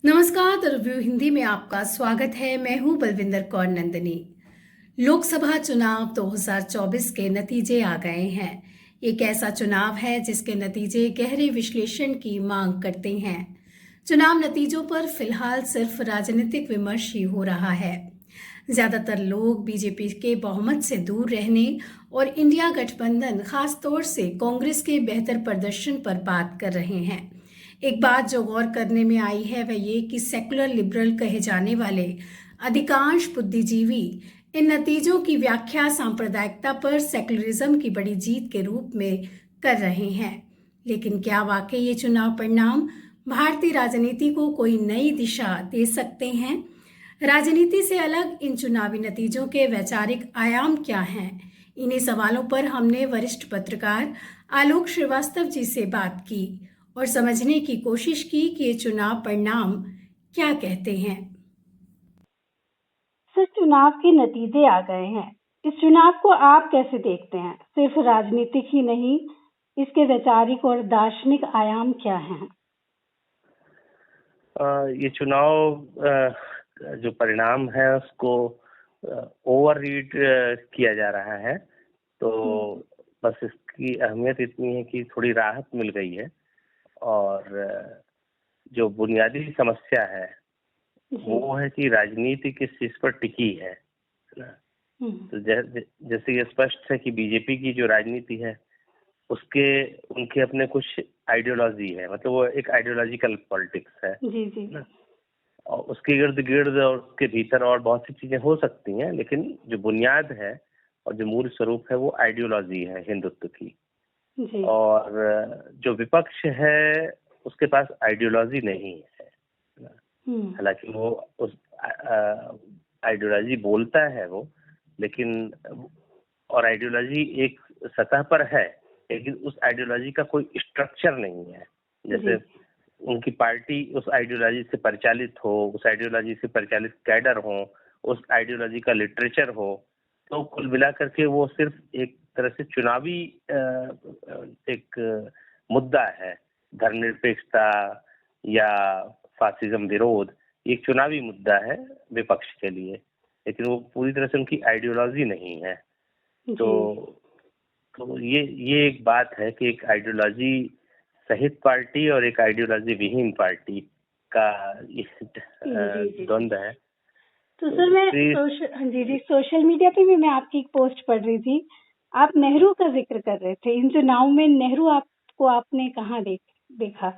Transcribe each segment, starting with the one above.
नमस्कार। The review Hindi में आपका स्वागत है। मैं हूं बलविंदर कौर नंदनी। लोकसभा चुनाव 2024 के नतीजे आ गए हैं। एक ऐसा चुनाव है जिसके नतीजे गहरे विश्लेषण की मांग करते हैं। चुनाव नतीजों पर फिलहाल सिर्फ राजनीतिक विमर्श ही हो रहा है। ज्यादातर लोग बीजेपी के बहुमत से दूर रहने और इंडिया गठबंधन, खासतौर से कांग्रेस के बेहतर प्रदर्शन पर बात कर रहे हैं। एक बात जो गौर करने में आई है वह ये कि सेकुलर लिबरल कहे जाने वाले अधिकांश बुद्धिजीवी इन नतीजों की व्याख्या सांप्रदायिकता पर सेकुलरिज्म की बड़ी जीत के रूप में कर रहे हैं। लेकिन क्या वाकई ये चुनाव परिणाम भारतीय राजनीति को कोई नई दिशा दे सकते हैं? राजनीति से अलग इन चुनावी नतीजों के वैचारिक आयाम क्या हैं? इन्हीं सवालों पर हमने वरिष्ठ पत्रकार आलोक श्रीवास्तव जी से बात की और समझने की कोशिश की कि ये चुनाव परिणाम क्या कहते हैं। सर, चुनाव के नतीजे आ गए हैं। इस चुनाव को आप कैसे देखते हैं? सिर्फ राजनीतिक ही नहीं, इसके वैचारिक और दार्शनिक आयाम क्या हैं? ये चुनाव जो परिणाम है उसको ओवर रीड किया जा रहा है। तो बस इसकी अहमियत इतनी है कि थोड़ी राहत मिल गई है और जो बुनियादी समस्या है वो है कि राजनीति किस चीज पर टिकी है ना। तो जैसे ये स्पष्ट है कि बीजेपी की जो राजनीति है उसके उनके अपने कुछ आइडियोलॉजी है, मतलब वो एक आइडियोलॉजिकल पॉलिटिक्स है ना। और उसके इर्द गिर्द और उसके भीतर और बहुत सी चीजें हो सकती हैं, लेकिन जो बुनियाद है और जो मूल स्वरूप है वो आइडियोलॉजी है हिंदुत्व की। और जो विपक्ष है उसके पास आइडियोलॉजी नहीं है। हालांकि वो उस आइडियोलॉजी बोलता है वो, लेकिन और आइडियोलॉजी एक सतह पर है, लेकिन उस आइडियोलॉजी का कोई स्ट्रक्चर नहीं है। जैसे उनकी पार्टी उस आइडियोलॉजी से परिचालित हो, उस आइडियोलॉजी से परिचालित कैडर हो, उस आइडियोलॉजी का लिटरेचर हो, तो कुल मिलाकर के वो सिर्फ एक तरह से चुनावी एक मुद्दा है। धर्मनिरपेक्षता या फासिज्म विरोध एक चुनावी मुद्दा है विपक्ष के लिए, लेकिन वो पूरी तरह से उनकी आइडियोलॉजी नहीं है। तो ये एक बात है कि एक आइडियोलॉजी सहित पार्टी और एक आइडियोलॉजी विहीन पार्टी का द्वंद्व है। तो सर, मैं सोशल मीडिया पे भी मैं आपकी एक पोस्ट पढ़ रही थी। आप नेहरू का जिक्र कर रहे थे। इन चुनाव में नेहरू आपने कहाँ देखा?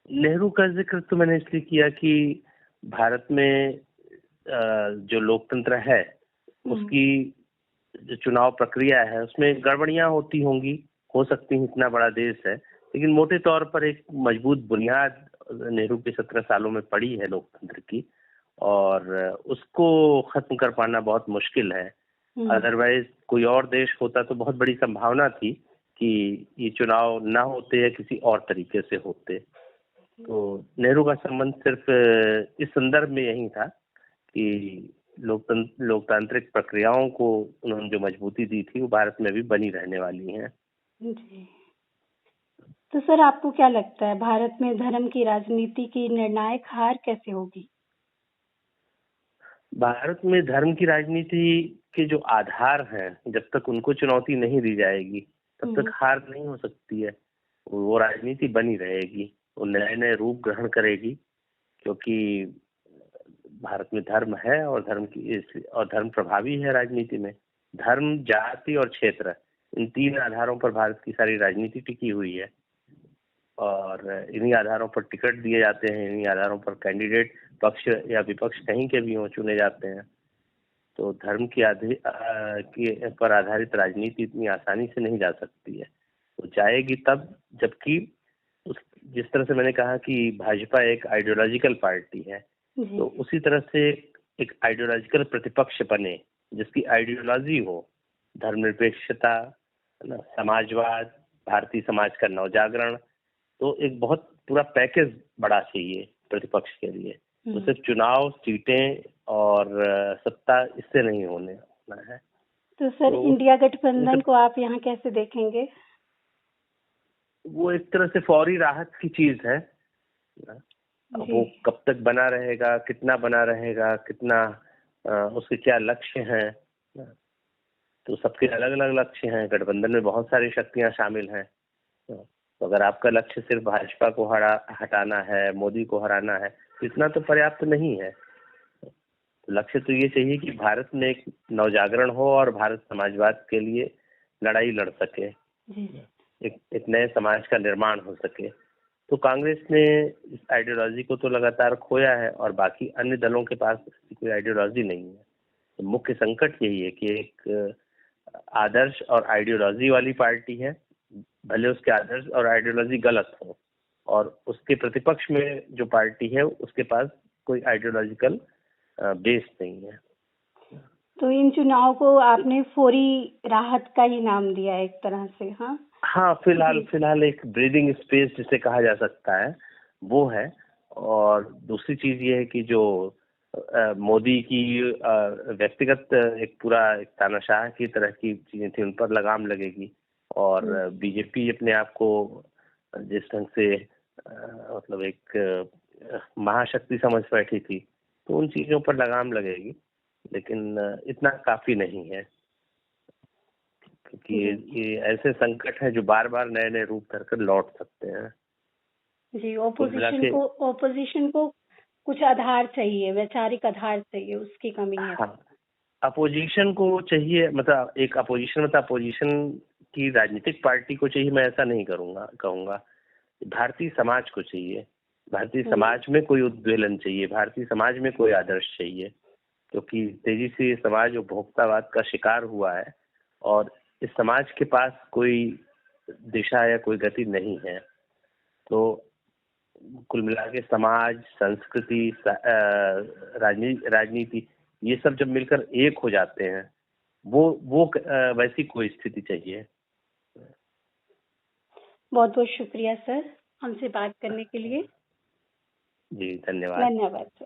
नेहरू का जिक्र तो मैंने इसलिए किया कि भारत में जो लोकतंत्र है उसकी जो चुनाव प्रक्रिया है उसमें गड़बड़ियां होती होंगी, हो सकती है, इतना बड़ा देश है, लेकिन मोटे तौर पर एक मजबूत बुनियाद नेहरू के 17 सालों में पड़ी है लोकतंत्र की, और उसको खत्म कर पाना बहुत मुश्किल है। अदरवाइज कोई और देश होता तो बहुत बड़ी संभावना थी कि ये चुनाव ना होते या किसी और तरीके से होते। तो नेहरू का संबंध सिर्फ इस संदर्भ में यही था कि लोकतांत्रिक प्रक्रियाओं को उन्होंने जो मजबूती दी थी वो भारत में भी बनी रहने वाली हैं। जी। तो सर, आपको क्या लगता है भारत में धर्म की राजनीति की निर्णायक हार कैसे होगी? भारत में धर्म की राजनीति के जो आधार हैं, जब तक उनको चुनौती नहीं दी जाएगी तब तक हार नहीं हो सकती है। वो राजनीति बनी रहेगी, वो नए नए रूप ग्रहण करेगी, क्योंकि भारत में धर्म है और धर्म प्रभावी है राजनीति में। धर्म, जाति और क्षेत्र, इन 3 आधारों पर भारत की सारी राजनीति टिकी हुई है और इन्हीं आधारों पर टिकट दिए जाते हैं, इन्हीं आधारों पर कैंडिडेट पक्ष या विपक्ष कहीं के भी हों चुने जाते हैं। तो धर्म की पर आधारित राजनीति इतनी आसानी से नहीं जा सकती है। तो जाएगी तब जबकि जिस तरह से मैंने कहा कि भाजपा एक आइडियोलॉजिकल पार्टी है, तो उसी तरह से एक आइडियोलॉजिकल प्रतिपक्ष बने जिसकी आइडियोलॉजी हो, धर्मनिरपेक्षता, समाजवाद, भारतीय समाज का नवजागरण, तो एक बहुत पूरा पैकेज बड़ा चाहिए प्रतिपक्ष के लिए। तो सिर्फ चुनाव, सीटें और सत्ता इससे नहीं होना है। तो सर, इंडिया गठबंधन को आप यहाँ कैसे देखेंगे? वो एक तरह से फौरी राहत की चीज है। अब जी वो कब तक बना रहेगा, कितना उसके क्या लक्ष्य हैं, तो सबके अलग अलग लक्ष्य हैं। गठबंधन में बहुत सारी शक्तियां शामिल हैं। तो अगर आपका लक्ष्य सिर्फ भाजपा को हटाना है, मोदी को हराना है, तो इतना तो पर्याप्त नहीं है। तो लक्ष्य तो ये चाहिए कि भारत में एक नवजागरण हो और भारत समाजवाद के लिए लड़ाई लड़ सके, जी एक नए समाज का निर्माण हो सके। तो कांग्रेस ने इस आइडियोलॉजी को तो लगातार खोया है और बाकी अन्य दलों के पास कोई आइडियोलॉजी नहीं है। तो मुख्य संकट यही है कि एक आदर्श और आइडियोलॉजी वाली पार्टी है, भले उसके आदर्श और आइडियोलॉजी गलत हो, और उसके प्रतिपक्ष में जो पार्टी है उसके पास कोई आइडियोलॉजिकल बेस नहीं है। तो इन चुनाव को आपने फौरी राहत का ही नाम दिया है एक तरह से। हाँ हाँ, फिलहाल एक ब्रीदिंग स्पेस जिसे कहा जा सकता है वो है। और दूसरी चीज ये है कि जो मोदी की व्यक्तिगत एक पूरा एक तानाशाह की तरह की चीजें थी, उन पर लगाम लगेगी। और बीजेपी अपने आप को जिस ढंग से मतलब एक महाशक्ति समझ बैठी थी, तो उन चीजों पर लगाम लगेगी, लेकिन इतना काफी नहीं है, क्योंकि ये ऐसे संकट है जो बार बार नए नए रूप धरकर लौट सकते हैं। जी, कुल मिला के ओपोजिशन को कुछ आधार चाहिए, वैचारिक आधार चाहिए, उसकी कमी है। हाँ, अपोजिशन को चाहिए, मतलब एक अपोजिशन की राजनीतिक पार्टी को चाहिए, मैं ऐसा नहीं कहूंगा। भारतीय समाज को चाहिए, भारतीय समाज में कोई उद्वेलन चाहिए, भारतीय समाज में कोई आदर्श चाहिए, क्योंकि तेजी से ये समाज उपभोक्तावाद का शिकार हुआ है और इस समाज के पास कोई दिशा या कोई गति नहीं है। तो कुल मिला के समाज, संस्कृति, राजनीति, ये सब जब मिलकर एक हो जाते हैं, वो वैसी कोई स्थिति चाहिए। बहुत बहुत शुक्रिया सर, हमसे बात करने के लिए। जी धन्यवाद। धन्यवाद सर।